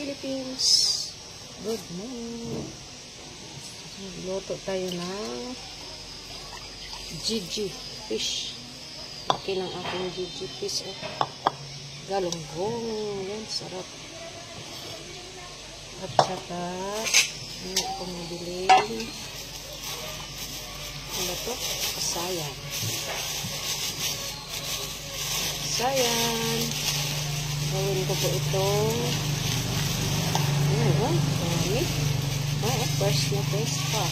Philippines. Good morning. Magluto tayo ng Gigi fish. Laki ng aking Gigi fish. Galunggong. Yan, sarap. At saka, ano akong nabiling. Ano to? Kasayan. Kasayan. Gawin ko po itong ano, dami. Fresh na fresh pa.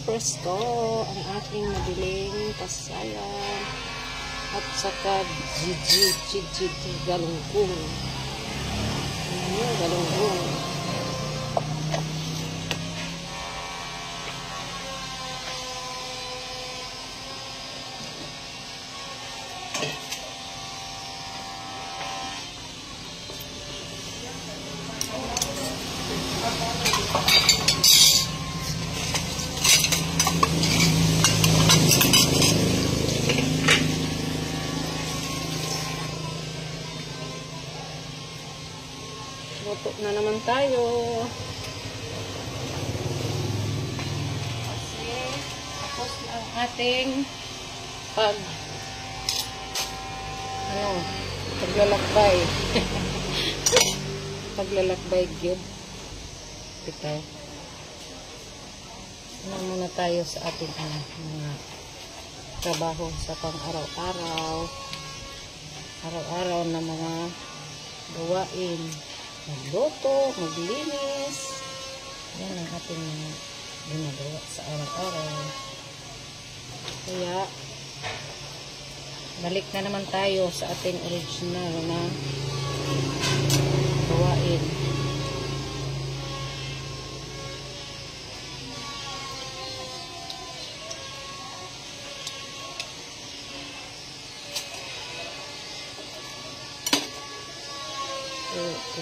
Presto ang aking nabiling kasayan. At saka Gigi galunggong. Galunggong. Luto na naman tayo. Kasi tapos na ang ating paglalakbay. Paglalakbay gyud. Bitaw. Ano muna tayo sa ating mga trabaho sa pang-araw-araw. Araw-araw na mga gawain. Magluto, maglinis. Yan ang ating ginagawa sa araw-araw. Kaya, balik na naman tayo sa ating original na gawain.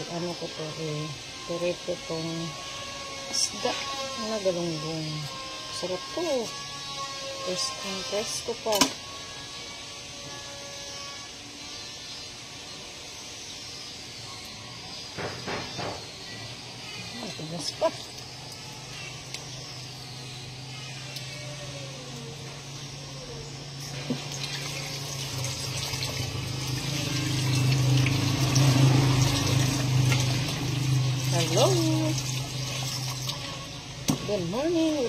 Ano ko to perito tong isda na galunggong. Sarap to. Presko pa. Tigas pa. Hello. Good morning.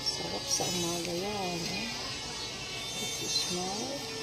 Sarap sa umaga yan. This is my